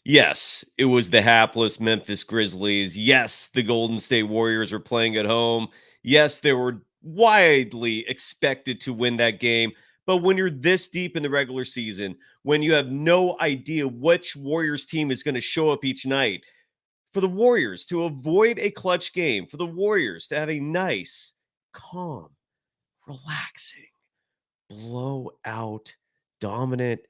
Yes, it was the hapless Memphis Grizzlies. Yes, the Golden State Warriors are playing at home. Yes, they were widely expected to win that game. But when you're this deep in the regular season, when you have no idea which Warriors team is going to show up each night, for the Warriors to avoid a clutch game, for the Warriors to have a nice, calm, relaxing, blowout, dominant,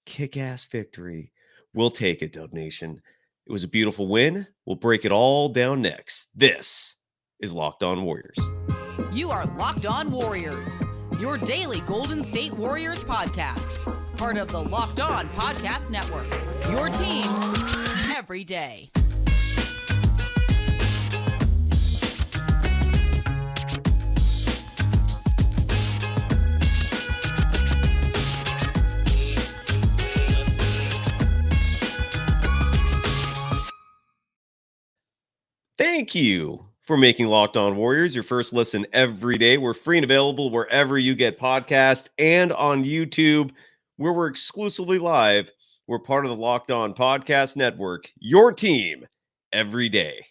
kick-ass victory. We'll take it, Dub Nation. It was a beautiful win. We'll break it all down next. This is Locked On Warriors. You are Locked On Warriors, your daily Golden State Warriors podcast. Part of the Locked On Podcast Network, your team every day. Thank you for making Locked On Warriors your first listen every day. We're free and available wherever you get podcasts and on YouTube, where we're exclusively live. We're part of the Locked On Podcast Network, your team every day.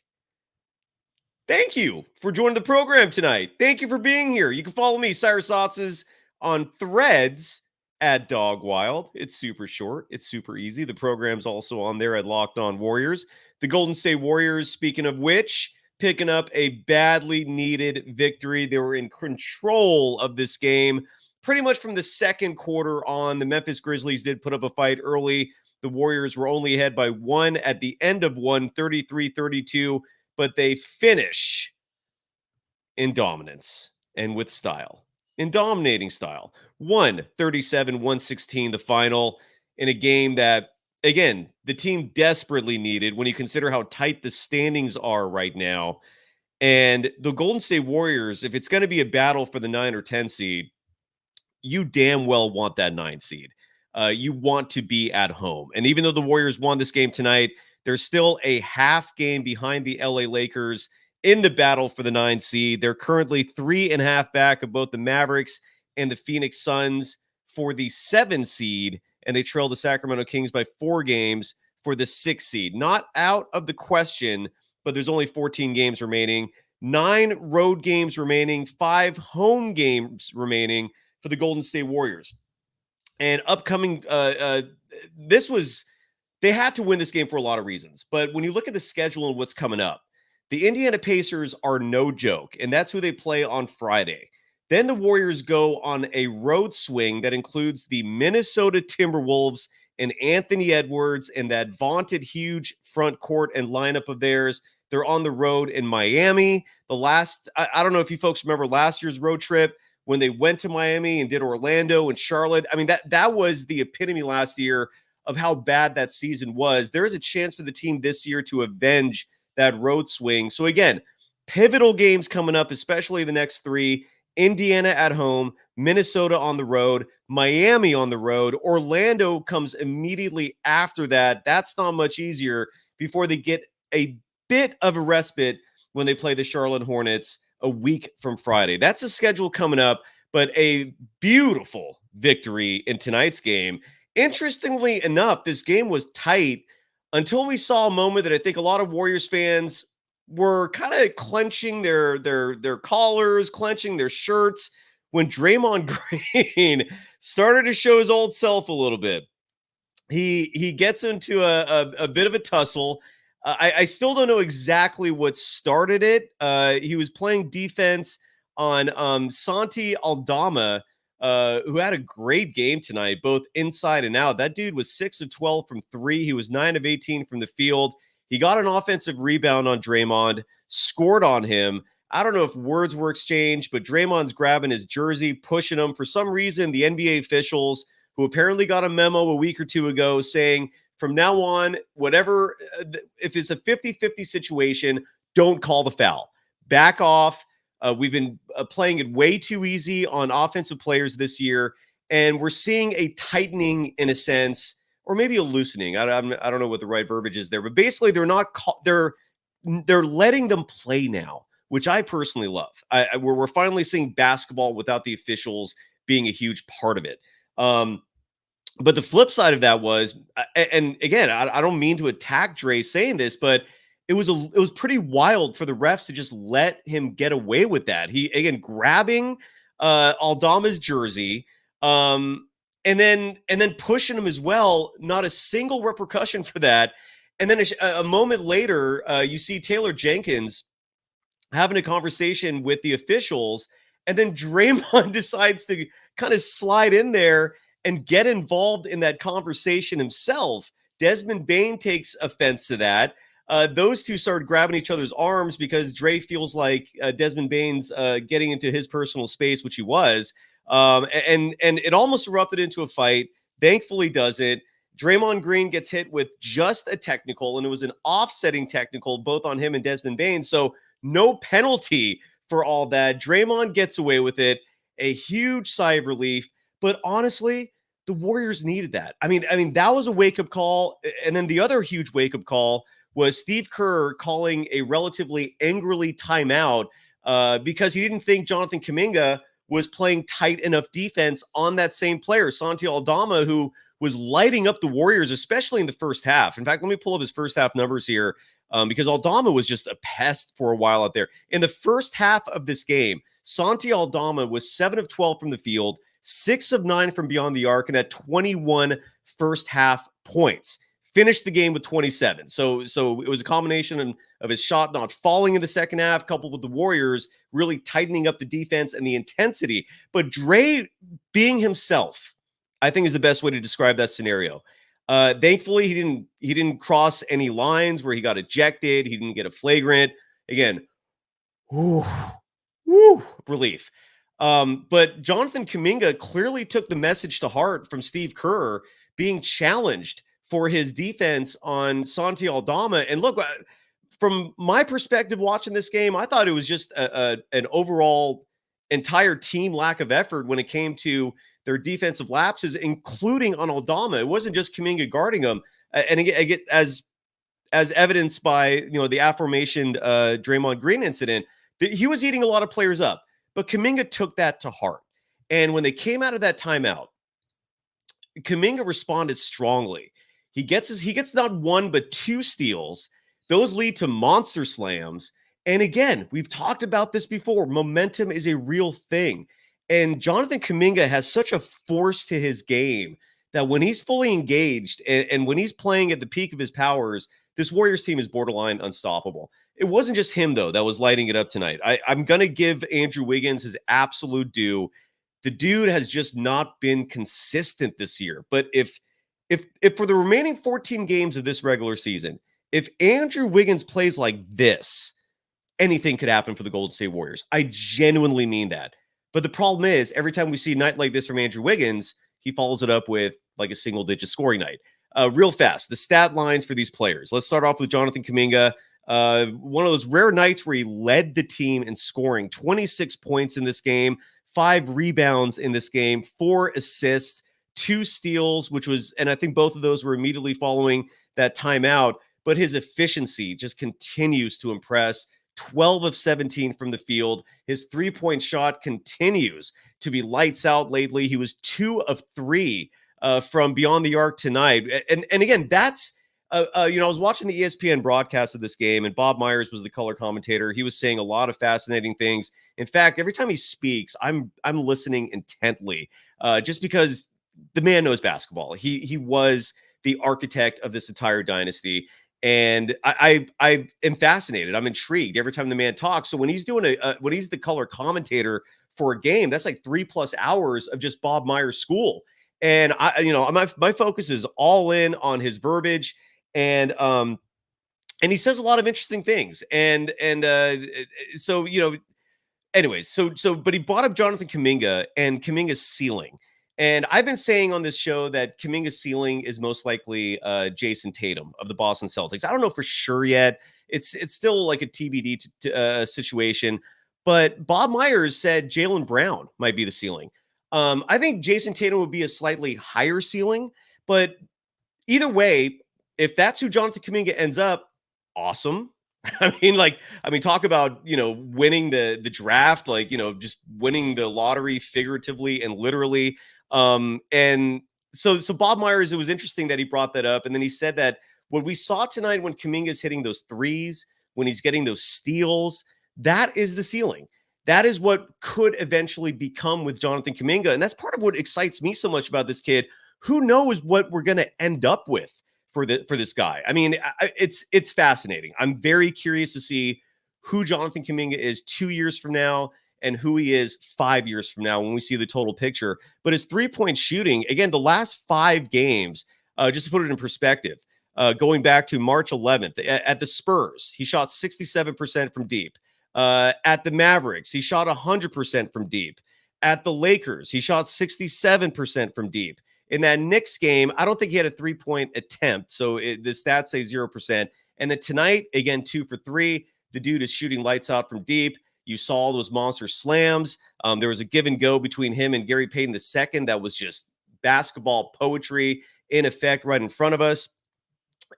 Thank you for joining the program tonight. Thank you for being here. You can follow me, Cyrus Saatsaz, on Threads at Dogwild. It's super short. It's super easy. The program's also on there at Locked On Warriors. The Golden State Warriors, speaking of which, picking up a badly needed victory. They were in control of this game pretty much from the second quarter on. The Memphis Grizzlies did put up a fight early. The Warriors were only ahead by one at the end of one, 33-32, but they finish in dominance and with style, in dominating style. 137-116, the final, in a game that, again, the team desperately needed when you consider how tight the standings are right now. And the Golden State Warriors, if it's going to be a battle for the 9 or 10 seed, you damn well want that 9 seed. You want to be at home. And even though the Warriors won this game tonight, they're still a half game behind the LA Lakers in the battle for the 9 seed. They're currently 3.5 back of both the Mavericks and the Phoenix Suns for the 7 seed. And they trail the Sacramento Kings by 4 games for the 6 seed. Not out of the question, but there's only 14 games remaining. 9 road games remaining, 5 home games remaining for the Golden State Warriors. And upcoming, they had to win this game for a lot of reasons. But when you look at the schedule and what's coming up, the Indiana Pacers are no joke, and that's who they play on Friday. Then the Warriors go on a road swing that includes the Minnesota Timberwolves and Anthony Edwards and that vaunted huge front court and lineup of theirs. They're on the road in Miami. I don't know if you folks remember last year's road trip when they went to Miami and did Orlando and Charlotte. I mean, that was the epitome last year of how bad that season was. There is a chance for the team this year to avenge that road swing. So again, pivotal games coming up, especially the next 3. Indiana at home, Minnesota on the road, Miami on the road. Orlando comes immediately after that. That's not much easier before they get a bit of a respite when they play the Charlotte Hornets a week from Friday. That's a schedule coming up, but a beautiful victory in tonight's game. Interestingly enough, this game was tight until we saw a moment that I think a lot of Warriors fans were kind of clenching their collars, clenching their shirts when Draymond Green started to show his old self a little bit. He gets into a bit of a tussle. I still don't know exactly what started it. He was playing defense on Santi Aldama, who had a great game tonight, both inside and out. That dude was 6 of 12 from 3. He was 9 of 18 from the field. He got an offensive rebound on Draymond, scored on him. I don't know if words were exchanged, but Draymond's grabbing his jersey, pushing him. For some reason, the NBA officials, who apparently got a memo a week or two ago saying, from now on, whatever, if it's a 50-50 situation, don't call the foul. Back off. We've been playing it way too easy on offensive players this year, and we're seeing a tightening in a sense, or maybe a loosening. I don't know what the right verbiage is there, but basically they're letting them play now, which I personally love. We're finally seeing basketball without the officials being a huge part of it. But the flip side of that was, and again, I don't mean to attack Dre saying this, but it was pretty wild for the refs to just let him get away with that. He, again, grabbing Aldama's jersey, and then pushing him as well. Not a single repercussion for that. And then a moment later, you see Taylor Jenkins having a conversation with the officials, and then Draymond decides to kind of slide in there and get involved in that conversation himself. Desmond Bane takes offense to that. Those two started grabbing each other's arms because Dre feels like Desmond Bane's getting into his personal space, which he was. And it almost erupted into a fight. Thankfully doesn't. Draymond Green gets hit with just a technical, and it was an offsetting technical both on him and Desmond Bane. So no penalty for all that. Draymond gets away with it. A huge sigh of relief. But honestly, the Warriors needed that. I mean, that was a wake-up call. And then the other huge wake-up call was Steve Kerr calling a relatively angrily timeout because he didn't think Jonathan Kuminga was playing tight enough defense on that same player, Santi Aldama, who was lighting up the Warriors, especially in the first half. In fact, let me pull up his first half numbers here because Aldama was just a pest for a while out there. In the first half of this game, Santi Aldama was 7 of 12 from the field, 6 of 9 from beyond the arc, and at 21 first half points. Finished the game with 27. So it was a combination of his shot not falling in the second half, coupled with the Warriors really tightening up the defense and the intensity. But Dre being himself, I think, is the best way to describe that scenario. Thankfully, he didn't cross any lines where he got ejected. He didn't get a flagrant. Again, relief. But Jonathan Kuminga clearly took the message to heart from Steve Kerr being challenged for his defense on Santi Aldama. And look, from my perspective watching this game, I thought it was just an overall entire team lack of effort when it came to their defensive lapses, including on Aldama. It wasn't just Kuminga guarding him. And again, as evidenced by the aforementioned Draymond Green incident, that he was eating a lot of players up. But Kuminga took that to heart. And when they came out of that timeout, Kuminga responded strongly. He gets not one, but 2 steals. Those lead to monster slams. And again, we've talked about this before. Momentum is a real thing. And Jonathan Kuminga has such a force to his game that when he's fully engaged and when he's playing at the peak of his powers, this Warriors team is borderline unstoppable. It wasn't just him, though, that was lighting it up tonight. I'm going to give Andrew Wiggins his absolute due. The dude has just not been consistent this year. But if for the remaining 14 games of this regular season, if Andrew Wiggins plays like this, anything could happen for the Golden State Warriors. I genuinely mean that. But the problem is, every time we see a night like this from Andrew Wiggins, he follows it up with like a single-digit scoring night. Real fast, the stat lines for these players. Let's start off with Jonathan Kuminga. One of those rare nights where he led the team in scoring. 26 points in this game, 5 rebounds in this game, 4 assists, 2 steals, and I think both of those were immediately following that timeout. But his efficiency just continues to impress. 12 of 17 from the field. His 3-point shot continues to be lights out lately. He was 2 of 3 from beyond the arc tonight. And again, that's, I was watching the ESPN broadcast of this game, and Bob Myers was the color commentator. He was saying a lot of fascinating things. In fact, every time he speaks, I'm listening intently just because the man knows basketball. He was the architect of this entire dynasty. And I am fascinated. I'm intrigued every time the man talks. So when he's doing when he's the color commentator for a game, that's like 3+ hours of just Bob Myers school. And my focus is all in on his verbiage, and he says a lot of interesting things. And so anyways, but he brought up Jonathan Kuminga and Kuminga's ceiling. And I've been saying on this show that Kuminga's ceiling is most likely Jason Tatum of the Boston Celtics. I don't know for sure yet. It's still like a TBD situation. But Bob Myers said Jaylen Brown might be the ceiling. I think Jason Tatum would be a slightly higher ceiling. But either way, if that's who Jonathan Kuminga ends up, awesome. I mean, talk about, winning the draft, just winning the lottery figuratively and literally. And So Bob Myers, it was interesting that he brought that up. And then he said that what we saw tonight when Kuminga's hitting those threes, when he's getting those steals, that is the ceiling. That is what could eventually become with Jonathan Kuminga. And that's part of what excites me so much about this kid. Who knows what we're going to end up with for this guy? I mean, it's fascinating. I'm very curious to see who Jonathan Kuminga is 2 years from now and who he is 5 years from now when we see the total picture. But his three-point shooting, again, the last 5 games, just to put it in perspective, going back to March 11th, at the Spurs, he shot 67% from deep. At the Mavericks, he shot 100% from deep. At the Lakers, he shot 67% from deep. In that Knicks game, I don't think he had a three-point attempt, so the stats say 0%. And then tonight, again, 2 for 3. The dude is shooting lights out from deep. You saw those monster slams. There was a give and go between him and Gary Payton II that was just basketball poetry in effect right in front of us.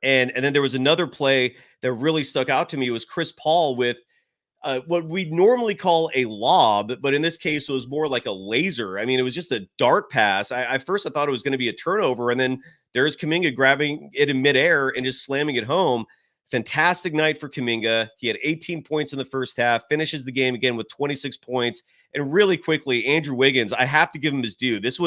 And then there was another play that really stuck out to me. It was Chris Paul with what we normally call a lob, but in this case, it was more like a laser. I mean, it was just a dart pass. I first thought it was going to be a turnover, and then there's Kuminga grabbing it in midair and just slamming it home. Fantastic night for Kuminga. He had 18 points in the first half, finishes the game again with 26 points. And really quickly, Andrew Wiggins, I have to give him his due. This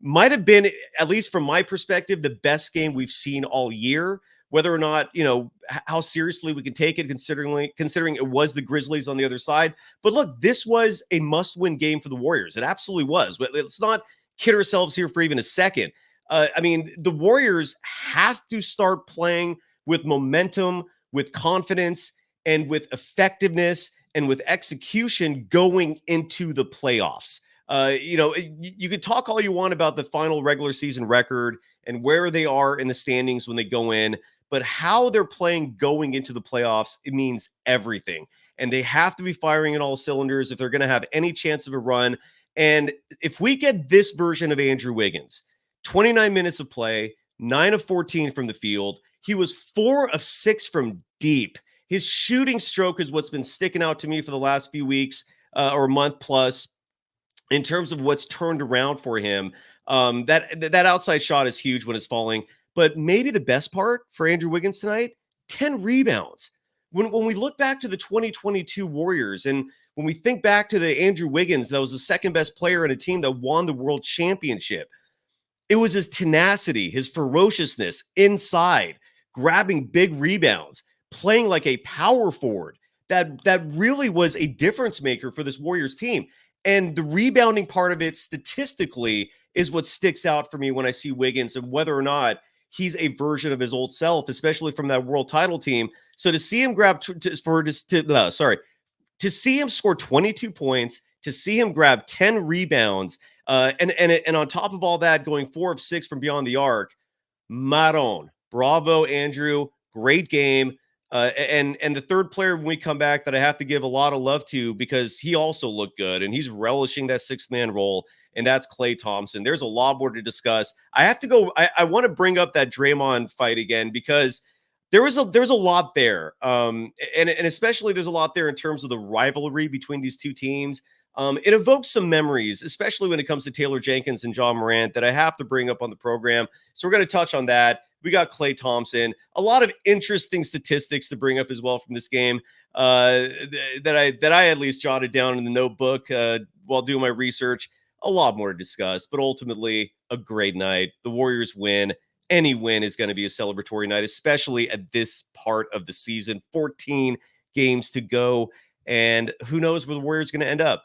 might have been, at least from my perspective, the best game we've seen all year. Whether or not, how seriously we can take it, considering it was the Grizzlies on the other side. But look, this was a must-win game for the Warriors. It absolutely was. But let's not kid ourselves here for even a second. I mean, the Warriors have to start playing with momentum, with confidence, and with effectiveness, and with execution going into the playoffs. You could talk all you want about the final regular season record and where they are in the standings when they go in, but how they're playing going into the playoffs, it means everything. And they have to be firing in all cylinders if they're going to have any chance of a run. And if we get this version of Andrew Wiggins, 29 minutes of play, 9 of 14 from the field, he was 4 of 6 from deep. His shooting stroke is what's been sticking out to me for the last few weeks or a month plus in terms of what's turned around for him. That outside shot is huge when it's falling. But maybe the best part for Andrew Wiggins tonight, 10 rebounds. When we look back to the 2022 Warriors and when we think back to the Andrew Wiggins, that was the second best player in a team that won the world championship, it was his tenacity, his ferociousness inside, grabbing big rebounds, playing like a power forward. That really was a difference maker for this Warriors team. And the rebounding part of it statistically is what sticks out for me when I see Wiggins and whether or not he's a version of his old self, especially from that world title team. So to see him to see him score 22 points, to see him grab 10 rebounds, and on top of all that, going 4 of 6 from beyond the arc, Maron, bravo, Andrew, great game. And the third player when we come back that I have to give a lot of love to because he also looked good and he's relishing that sixth man role, and that's Klay Thompson. There's a lot more to discuss. I have to go. I want to bring up that Draymond fight again because there's a lot there, and especially there's a lot there in terms of the rivalry between these two teams. It evokes some memories, especially when it comes to Taylor Jenkins and John Morant, that I have to bring up on the program. So we're going to touch on that. We got Klay Thompson, a lot of interesting statistics to bring up as well from this game that I at least jotted down in the notebook while doing my research. A lot more to discuss, but ultimately a great night. The Warriors win. Any win is going to be a celebratory night, especially at this part of the season. 14 games to go, and who knows where the Warriors are going to end up.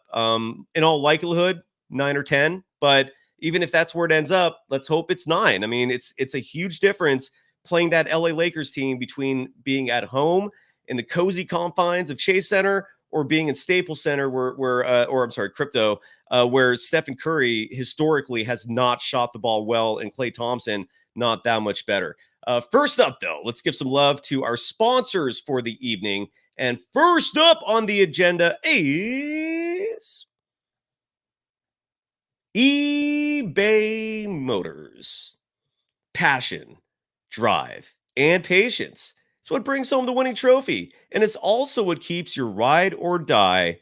In all likelihood, 9 or 10, but even if that's where it ends up, let's hope it's 9. I mean, it's a huge difference playing that LA Lakers team between being at home in the cozy confines of Chase Center or being in Staples Center Crypto, where Stephen Curry historically has not shot the ball well and Klay Thompson not that much better. First up, though, let's give some love to our sponsors for the evening. And first up on the agenda is eBay Motors. Passion, drive, and patience. It's what brings home the winning trophy. And it's also what keeps your ride or die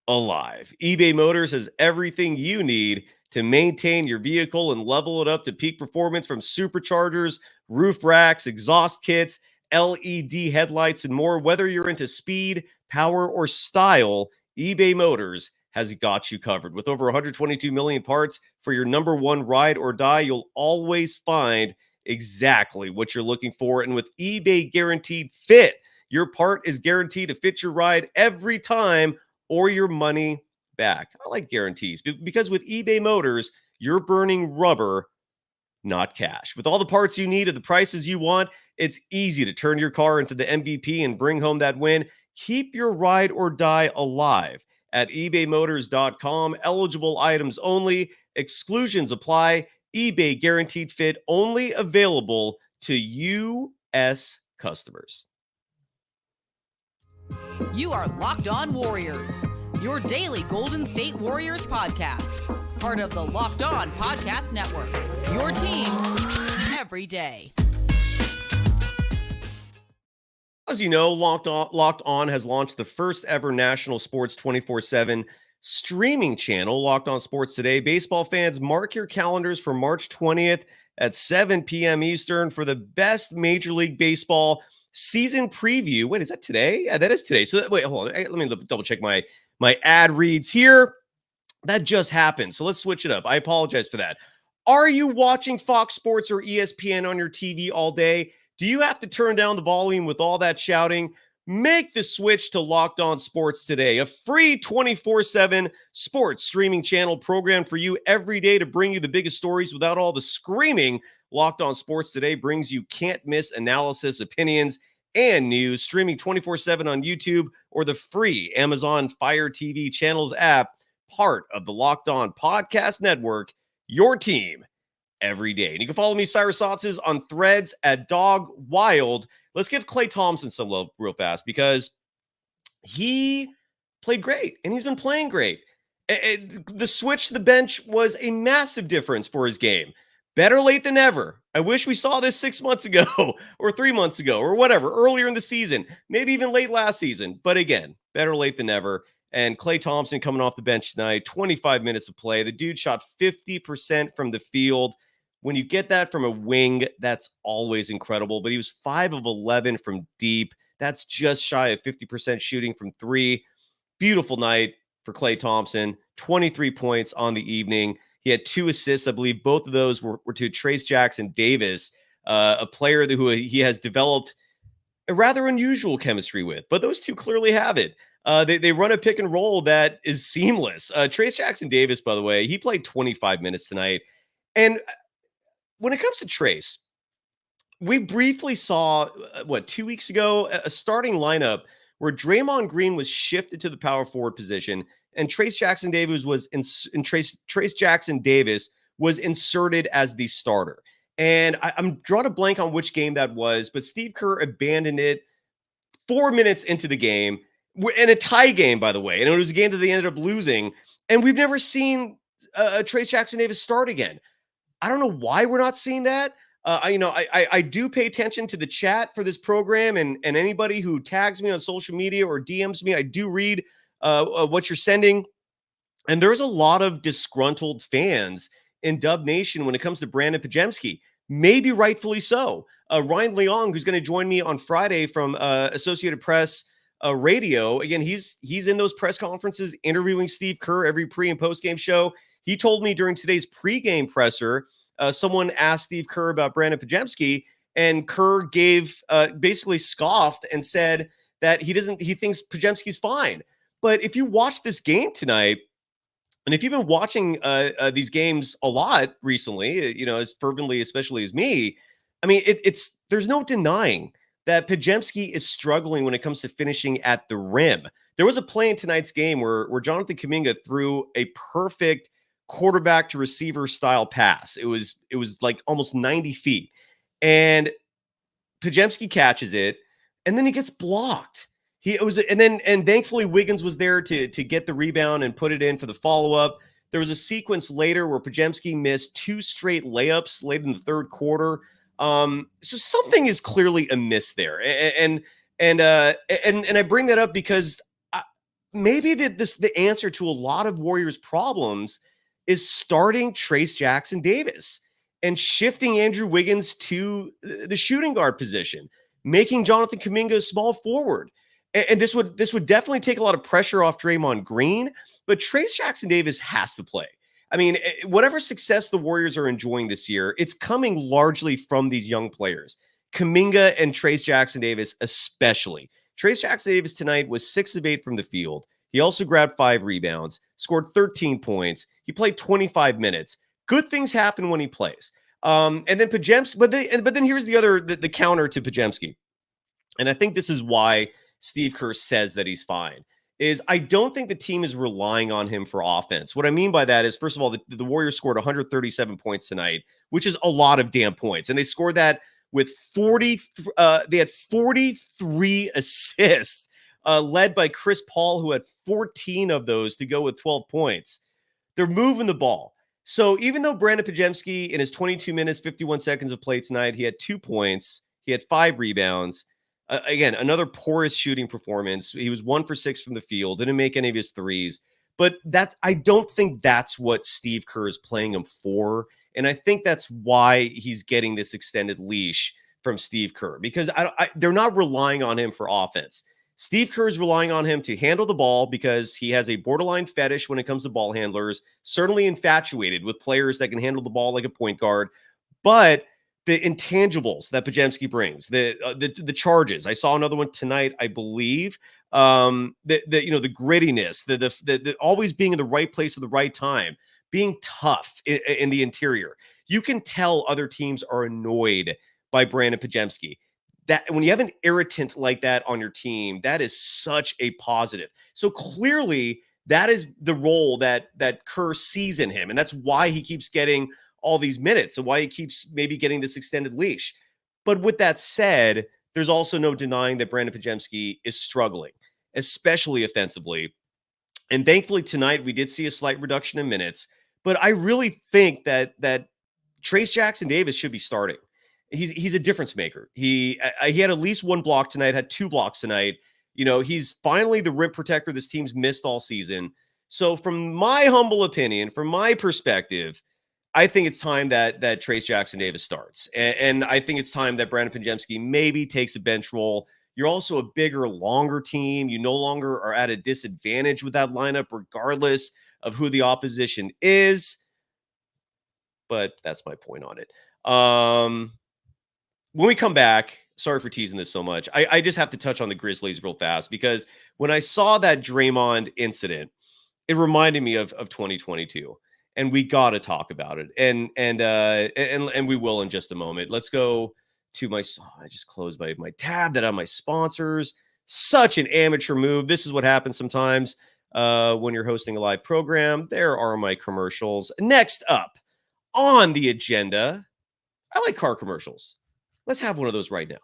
alive. eBay Motors has everything you need to maintain your vehicle and level it up to peak performance, from superchargers, roof racks, exhaust kits, LED headlights, and more. Whether you're into speed, power, or style, eBay Motors has got you covered. With over 122 million parts for your number one ride or die, you'll always find exactly what you're looking for. And with eBay Guaranteed Fit, your part is guaranteed to fit your ride every time or your money back. I like guarantees because with eBay Motors, you're burning rubber, not cash. With all the parts you need at the prices you want, it's easy to turn your car into the MVP and bring home that win. Keep your ride or die alive at ebaymotors.com. Eligible items only. Exclusions apply. eBay Guaranteed Fit only available to U.S. customers. You are Locked On Warriors, your daily Golden State Warriors podcast. Part of the Locked On Podcast Network, your team every day. As you know, Locked On has launched the first ever national sports 24/7 streaming channel, Locked On Sports Today. Baseball fans, mark your calendars for March 20th at 7 p.m. Eastern for the best Major League Baseball season preview. Wait, is that today? Yeah, that is today. So wait, hold on. Let me double check my ad reads here. That just happened. So let's switch it up. I apologize for that. Are you watching Fox Sports or ESPN on your TV all day? Do you have to turn down the volume with all that shouting? Make the switch to Locked On Sports Today, a free 24/7 sports streaming channel programmed for you every day to bring you the biggest stories without all the screaming. Locked On Sports Today brings you can't-miss analysis, opinions, and news, streaming 24/7 on YouTube or the free Amazon Fire TV channels app, part of the Locked On Podcast Network, your team every day. And you can follow me, Cyrus Saatsaz, on Threads at Dog Wild. Let's give Klay Thompson some love real fast because he played great and he's been playing great. The switch to the bench was a massive difference for his game. Better late than never. I wish we saw this 6 months ago or 3 months ago or whatever, earlier in the season, maybe even late last season. But again, better late than never. And Klay Thompson coming off the bench tonight, 25 minutes of play. The dude shot 50% from the field. When you get that from a wing, that's always incredible. But he was 5 of 11 from deep. That's just shy of 50% shooting from three. Beautiful night for Klay Thompson. 23 points on the evening. He had 2 assists. I believe both of those were to Trayce Jackson-Davis, a player who he has developed a rather unusual chemistry with. But those two clearly have it. They run a pick and roll that is seamless. Trayce Jackson-Davis, by the way, he played 25 minutes tonight. And when it comes to Trayce, we briefly saw, 2 weeks ago, a starting lineup where Draymond Green was shifted to the power forward position and Trayce Jackson-Davis was inserted as the starter. And I'm drawing a blank on which game that was, but Steve Kerr abandoned it 4 minutes into the game, in a tie game, by the way. And it was a game that they ended up losing. And we've never seen Trayce Jackson-Davis start again. I don't know why we're not seeing that. I do pay attention to the chat for this program, and anybody who tags me on social media or DMs me, I do read what you're sending. And there's a lot of disgruntled fans in Dub Nation when it comes to Brandon Podziemski. Maybe rightfully so. Ryan Leong, who's going to join me on Friday from Associated Press Radio. Again, he's in those press conferences interviewing Steve Kerr every pre and post game show. He told me during today's pregame presser, someone asked Steve Kerr about Brandon Podziemski, and Kerr basically scoffed and said that he thinks Podziemski's fine. But if you watch this game tonight, and if you've been watching these games a lot recently, as fervently, especially as me, I mean, there's no denying that Podziemski is struggling when it comes to finishing at the rim. There was a play in tonight's game where Jonathan Kuminga threw a perfect quarterback to receiver style pass. It was like almost 90 feet, and Podziemski catches it, and then he gets blocked. And thankfully Wiggins was there to get the rebound and put it in for the follow-up. There was a sequence later where Podziemski missed 2 straight layups late in the third quarter. So something is clearly amiss there. And I bring that up because maybe the answer to a lot of Warriors problems is starting Trayce Jackson-Davis and shifting Andrew Wiggins to the shooting guard position, making Jonathan Kuminga a small forward. And this would definitely take a lot of pressure off Draymond Green, but Trayce Jackson-Davis has to play. I mean, whatever success the Warriors are enjoying this year, it's coming largely from these young players. Kuminga and Trayce Jackson-Davis especially. Trayce Jackson-Davis tonight was 6 of 8 from the field. He also grabbed 5 rebounds, scored 13 points. He played 25 minutes. Good things happen when he plays. And then Podziemski, but then here's the counter to Podziemski. And I think this is why Steve Kerr says that he's fine, is I don't think the team is relying on him for offense. What I mean by that is, first of all, the Warriors scored 137 points tonight, which is a lot of damn points. And they scored that with 40, they had 43 assists, led by Chris Paul, who had 14 of those to go with 12 points. They're moving the ball. So even though Brandon Podziemski, in his 22 minutes, 51 seconds of play tonight, he had 2 points, he had 5 rebounds. Again, another porous shooting performance. He was 1 for 6 from the field, didn't make any of his threes. But I don't think that's what Steve Kerr is playing him for. And I think that's why he's getting this extended leash from Steve Kerr, because they're not relying on him for offense. Steve Kerr is relying on him to handle the ball because he has a borderline fetish when it comes to ball handlers, certainly infatuated with players that can handle the ball like a point guard. But the intangibles that Podziemski brings, the charges. I saw another one tonight, I believe. The grittiness, the always being in the right place at the right time, being tough in the interior. You can tell other teams are annoyed by Brandon Podziemski. That when you have an irritant like that on your team, that is such a positive. So clearly that is the role that Kerr sees in him. And that's why he keeps getting all these minutes and why he keeps maybe getting this extended leash. But with that said, there's also no denying that Brandon Podziemski is struggling, especially offensively. And thankfully tonight we did see a slight reduction in minutes, but I really think that Trayce Jackson-Davis should be starting. He's a difference maker. He had at least 1 block tonight, had 2 blocks tonight. You know, he's finally the rim protector this team's missed all season. So from my humble opinion, from my perspective, I think it's time that Trayce Jackson-Davis starts. And I think it's time that Brandon Podziemski maybe takes a bench role. You're also a bigger, longer team. You no longer are at a disadvantage with that lineup, regardless of who the opposition is. But that's my point on it. When we come back, sorry for teasing this so much. I just have to touch on the Grizzlies real fast, because when I saw that Draymond incident, it reminded me of 2022. And we got to talk about it. And we will in just a moment. Let's go to I just closed my tab that on my sponsors. Such an amateur move. This is what happens sometimes when you're hosting a live program. There are my commercials. Next up on the agenda, I like car commercials. Let's have one of those right now.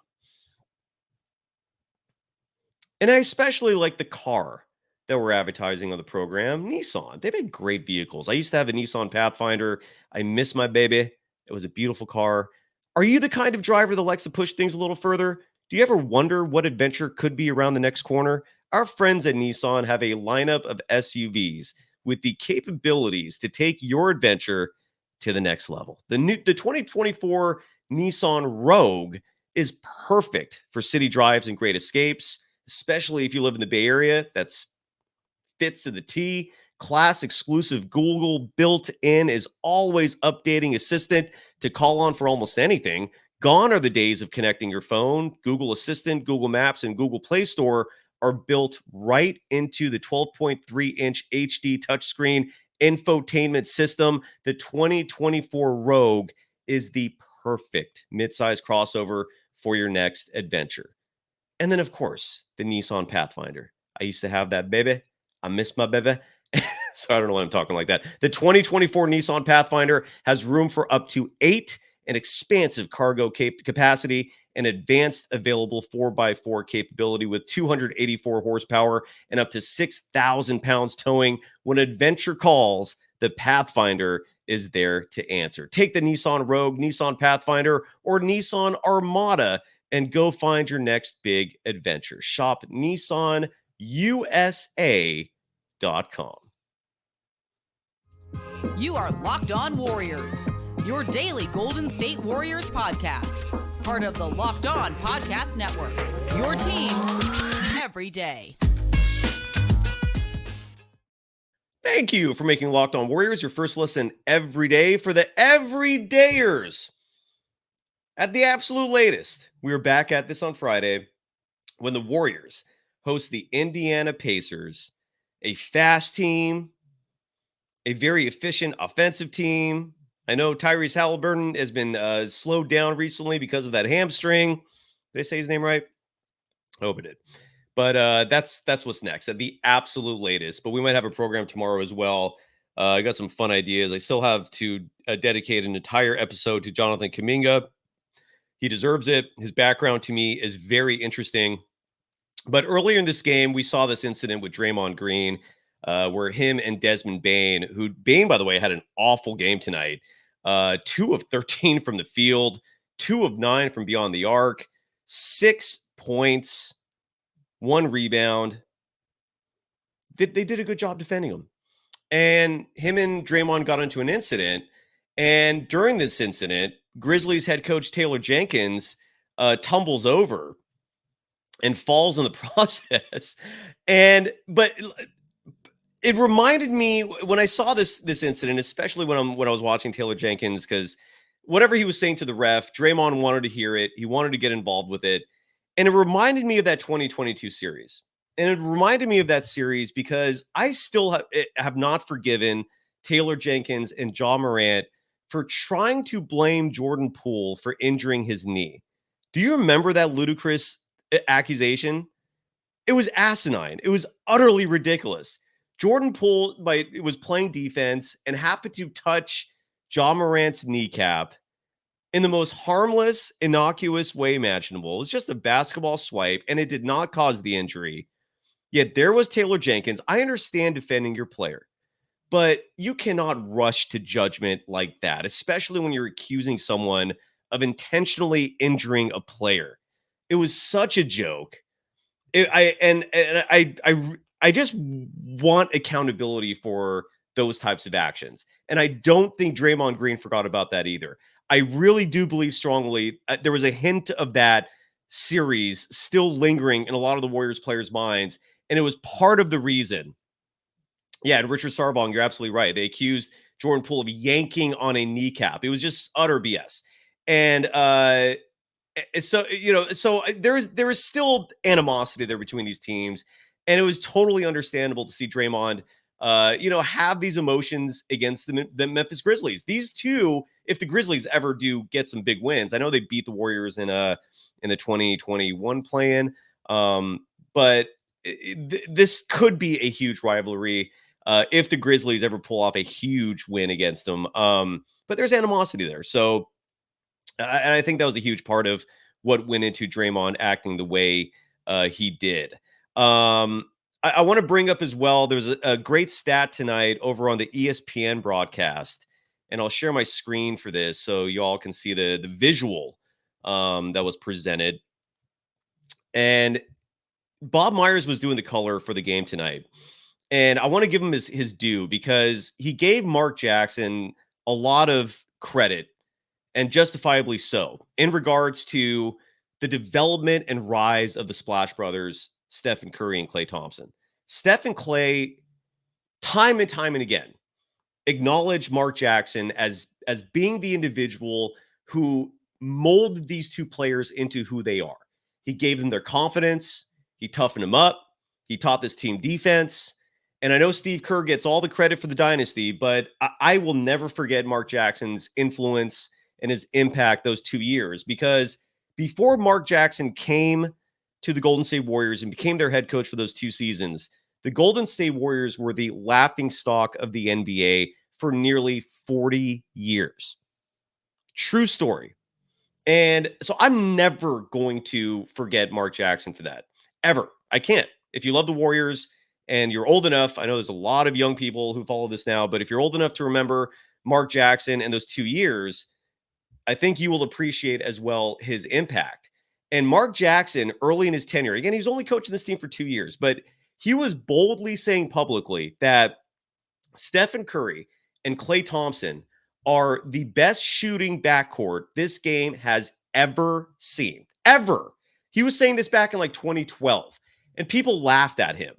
And I especially like the car that we're advertising on the program, Nissan. They make great vehicles. I used to have a Nissan Pathfinder. I miss my baby. It was a beautiful car. Are you the kind of driver that likes to push things a little further? Do you ever wonder what adventure could be around the next corner? Our friends at Nissan have a lineup of SUVs with the capabilities to take your adventure to the next level. The 2024 Nissan Rogue is perfect for city drives and great escapes, especially if you live in the Bay Area. That's fits to the T. Class exclusive Google built-in is always updating assistant to call on for almost anything. Gone are the days of connecting your phone. Google Assistant, Google Maps, and Google Play Store are built right into the 12.3-inch HD touchscreen infotainment system. The 2024 Rogue is the perfect midsize crossover for your next adventure. And then, of course, the Nissan Pathfinder. I used to have that baby. I miss my baby. So I don't know why I'm talking like that. The 2024 Nissan Pathfinder has room for up to 8, an expansive cargo capacity, and advanced available 4x4 capability with 284 horsepower and up to 6,000 pounds towing. When adventure calls, the Pathfinder is there to answer. Take the Nissan Rogue, Nissan Pathfinder, or Nissan Armada and go find your next big adventure. Shop NissanUSA.com. You are Locked On Warriors, your daily Golden State Warriors podcast. Part of the Locked On Podcast Network, your team every day. Thank you for making Locked On Warriors your first listen every day for the everydayers. At the absolute latest, we are back at this on Friday when the Warriors host the Indiana Pacers, a fast team, a very efficient offensive team. I know Tyrese Halliburton has been slowed down recently because of that hamstring. Did I say his name right? I hope it did. But that's what's next at the absolute latest. But we might have a program tomorrow as well. I got some fun ideas. I still have to dedicate an entire episode to Jonathan Kuminga. He deserves it. His background to me is very interesting. But earlier in this game, we saw this incident with Draymond Green, where him and Desmond Bane, who Bane, by the way, had an awful game tonight. 2 of 13 from the field, 2 of 9 from beyond the arc, 6 points, 1 rebound. They did a good job defending him. And him and Draymond got into an incident. And during this incident, Grizzlies head coach Taylor Jenkins tumbles over and falls in the process. But it reminded me when I saw this incident, especially when I was watching Taylor Jenkins, because whatever he was saying to the ref, Draymond wanted to hear it. He wanted to get involved with it. And it reminded me of that 2022 series. And it reminded me of that series because I still have not forgiven Taylor Jenkins and Ja Morant for trying to blame Jordan Poole for injuring his knee. Do you remember that ludicrous accusation? It was asinine. It was utterly ridiculous. Jordan Poole was playing defense and happened to touch Ja Morant's kneecap in the most harmless, innocuous way imaginable. It was just a basketball swipe, and it did not cause the injury. Yet there was Taylor Jenkins. I understand defending your player, but you cannot rush to judgment like that, especially when you're accusing someone of intentionally injuring a player. It was such a joke. I just want accountability for those types of actions. And I don't think Draymond Green forgot about that either. I really do believe strongly there was a hint of that series still lingering in a lot of the Warriors players' minds. And it was part of the reason. Yeah, and Richard Sarbong, you're absolutely right. They accused Jordan Poole of yanking on a kneecap. It was just utter BS. And so there is still animosity there between these teams. And it was totally understandable to see Draymond have these emotions against the Memphis Grizzlies. These two, if the Grizzlies ever do get some big wins, I know they beat the Warriors in the 2021 play-in, but this could be a huge rivalry if the Grizzlies ever pull off a huge win against them. But there's animosity there. So and I think that was a huge part of what went into Draymond acting the way he did. I want to bring up as well, there's a great stat tonight over on the ESPN broadcast, and I'll share my screen for this so you all can see the visual that was presented. And Bob Myers was doing the color for the game tonight. And I want to give him his due because he gave Mark Jackson a lot of credit, and justifiably so, in regards to the development and rise of the Splash Brothers, Stephen Curry and Klay Thompson. Steph and Klay, time and time and again, acknowledge Mark Jackson as being the individual who molded these two players into who they are. He gave them their confidence. He toughened them up. He taught this team defense. And I know Steve Kerr gets all the credit for the dynasty, but I will never forget Mark Jackson's influence and his impact those 2 years, because before Mark Jackson came to the Golden State Warriors and became their head coach for those 2 seasons, the Golden State Warriors were the laughingstock of the NBA for nearly 40 years. True story. And so I'm never going to forget Mark Jackson for that. Ever. I can't. If you love the Warriors and you're old enough, I know there's a lot of young people who follow this now, but if you're old enough to remember Mark Jackson and those 2 years, I think you will appreciate as well his impact. And Mark Jackson, early in his tenure, again, he's only coaching this team for 2 years, but he was boldly saying publicly that Stephen Curry and Klay Thompson are the best shooting backcourt this game has ever seen. Ever. He was saying this back in like 2012, and people laughed at him.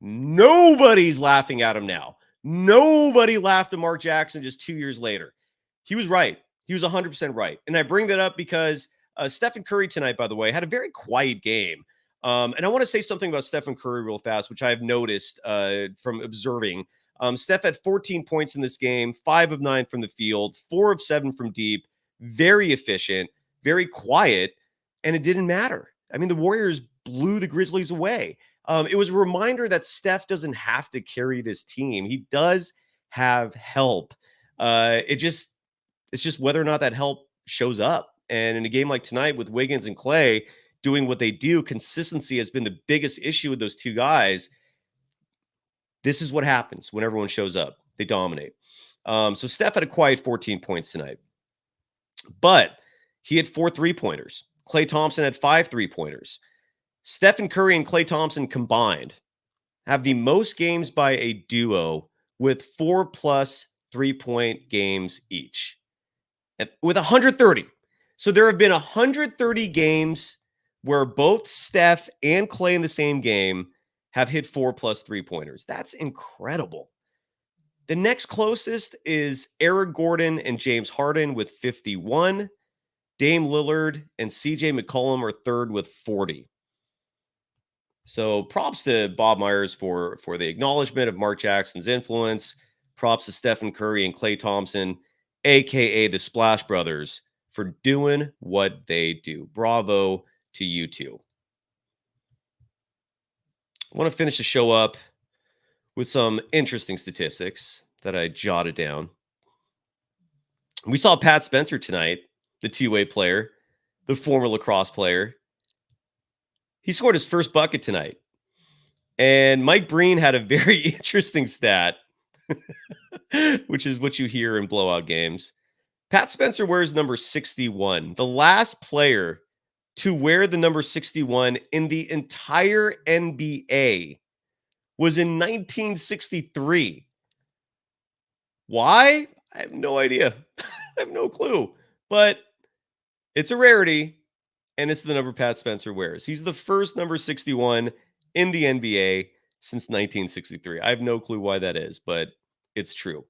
Nobody's laughing at him now. Nobody laughed at Mark Jackson just 2 years later. He was right. He was 100% right. And I bring that up because Stephen Curry tonight, by the way, had a very quiet game. And I want to say something about Stephen Curry real fast, which I have noticed from observing. Steph had 14 points in this game, 5 of 9 from the field, 4 of 7 from deep, very efficient, very quiet, and it didn't matter. I mean, the Warriors blew the Grizzlies away. It was a reminder that Steph doesn't have to carry this team. He does have help. It's just whether or not that help shows up. And in a game like tonight with Wiggins and Klay doing what they do, consistency has been the biggest issue with those two guys. This is what happens when everyone shows up. They dominate. So Steph had a quiet 14 points tonight, but he had 4 3-pointers. Klay Thompson had 5 3-pointers. Stephen Curry and Klay Thompson combined have the most games by a duo with 4+ 3-point games each, with 130. So there have been 130 games where both Steph and Klay in the same game have hit 4+ 3-pointers. That's incredible. The next closest is Eric Gordon and James Harden with 51. Dame Lillard and CJ McCollum are third with 40. So props to Bob Myers for the acknowledgement of Mark Jackson's influence. Props to Stephen Curry and Klay Thompson, a.k.a. the Splash Brothers, for doing what they do. Bravo to you two. I want to finish the show up with some interesting statistics that I jotted down. We saw Pat Spencer tonight, the two-way player, the former lacrosse player. He scored his first bucket tonight. And Mike Breen had a very interesting stat, which is what you hear in blowout games. Pat Spencer wears number 61. The last player to wear the number 61 in the entire NBA was in 1963. Why? I have no idea. I have no clue. But it's a rarity, and it's the number Pat Spencer wears. He's the first number 61 in the NBA since 1963. I have no clue why that is, but it's true.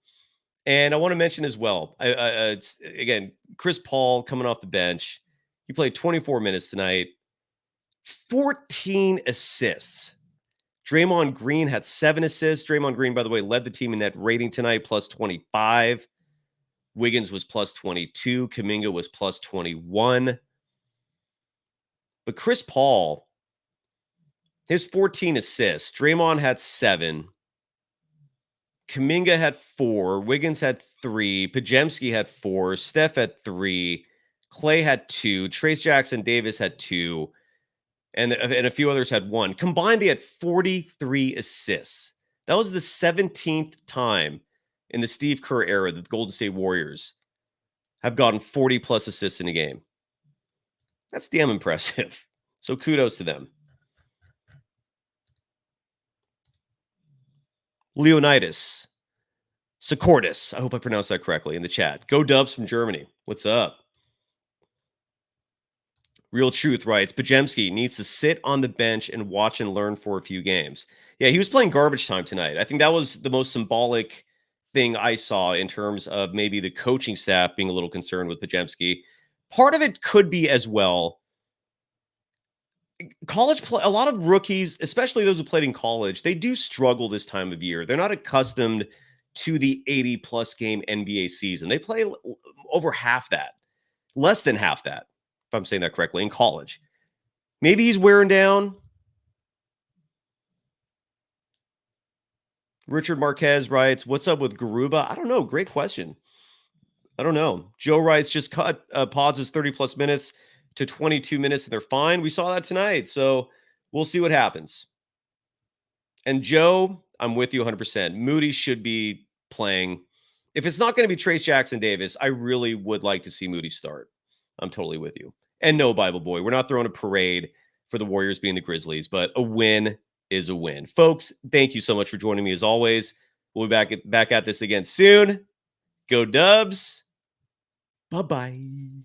And I want to mention as well, again, Chris Paul coming off the bench. He played 24 minutes tonight, 14 assists. Draymond Green had 7 assists. Draymond Green, by the way, led the team in net rating tonight, plus 25. Wiggins was plus 22. Kuminga was plus 21. But Chris Paul, his 14 assists. Draymond had 7. Kuminga had 4. Wiggins had 3. Pajemski had 4. Steph had 3. Klay had 2. Trace Jackson Davis had 2. And a few others had 1. Combined, they had 43 assists. That was the 17th time in the Steve Kerr era that the Golden State Warriors have gotten 40+ assists in a game. That's damn impressive. So kudos to them. Leonidas Secordis, I hope I pronounced that correctly in the chat. Go Dubs from Germany. What's up? Real Truth writes, Pajemski needs to sit on the bench and watch and learn for a few games. Yeah, he was playing garbage time tonight. I think that was the most symbolic thing I saw in terms of maybe the coaching staff being a little concerned with Pajemski. Part of it could be as well. College play, a lot of rookies, especially those who played in college, they do struggle this time of year. They're not accustomed to the 80+ game NBA season. They play over half that, less than half that, if I'm saying that correctly, in college. Maybe he's wearing down. Richard Marquez writes, what's up with Garuba? I don't know. Great question. I don't know. Joe writes, just cut pods is 30+ minutes to 22 minutes and they're fine. We saw that tonight. So we'll see what happens. And Joe, I'm with you 100%. Moody should be playing. If it's not going to be Trace Jackson Davis, I really would like to see Moody start. I'm totally with you. And no, Bible Boy, we're not throwing a parade for the Warriors being the Grizzlies, but a win is a win. Folks, thank you so much for joining me as always. We'll be back at this again soon. Go Dubs. Bye-bye.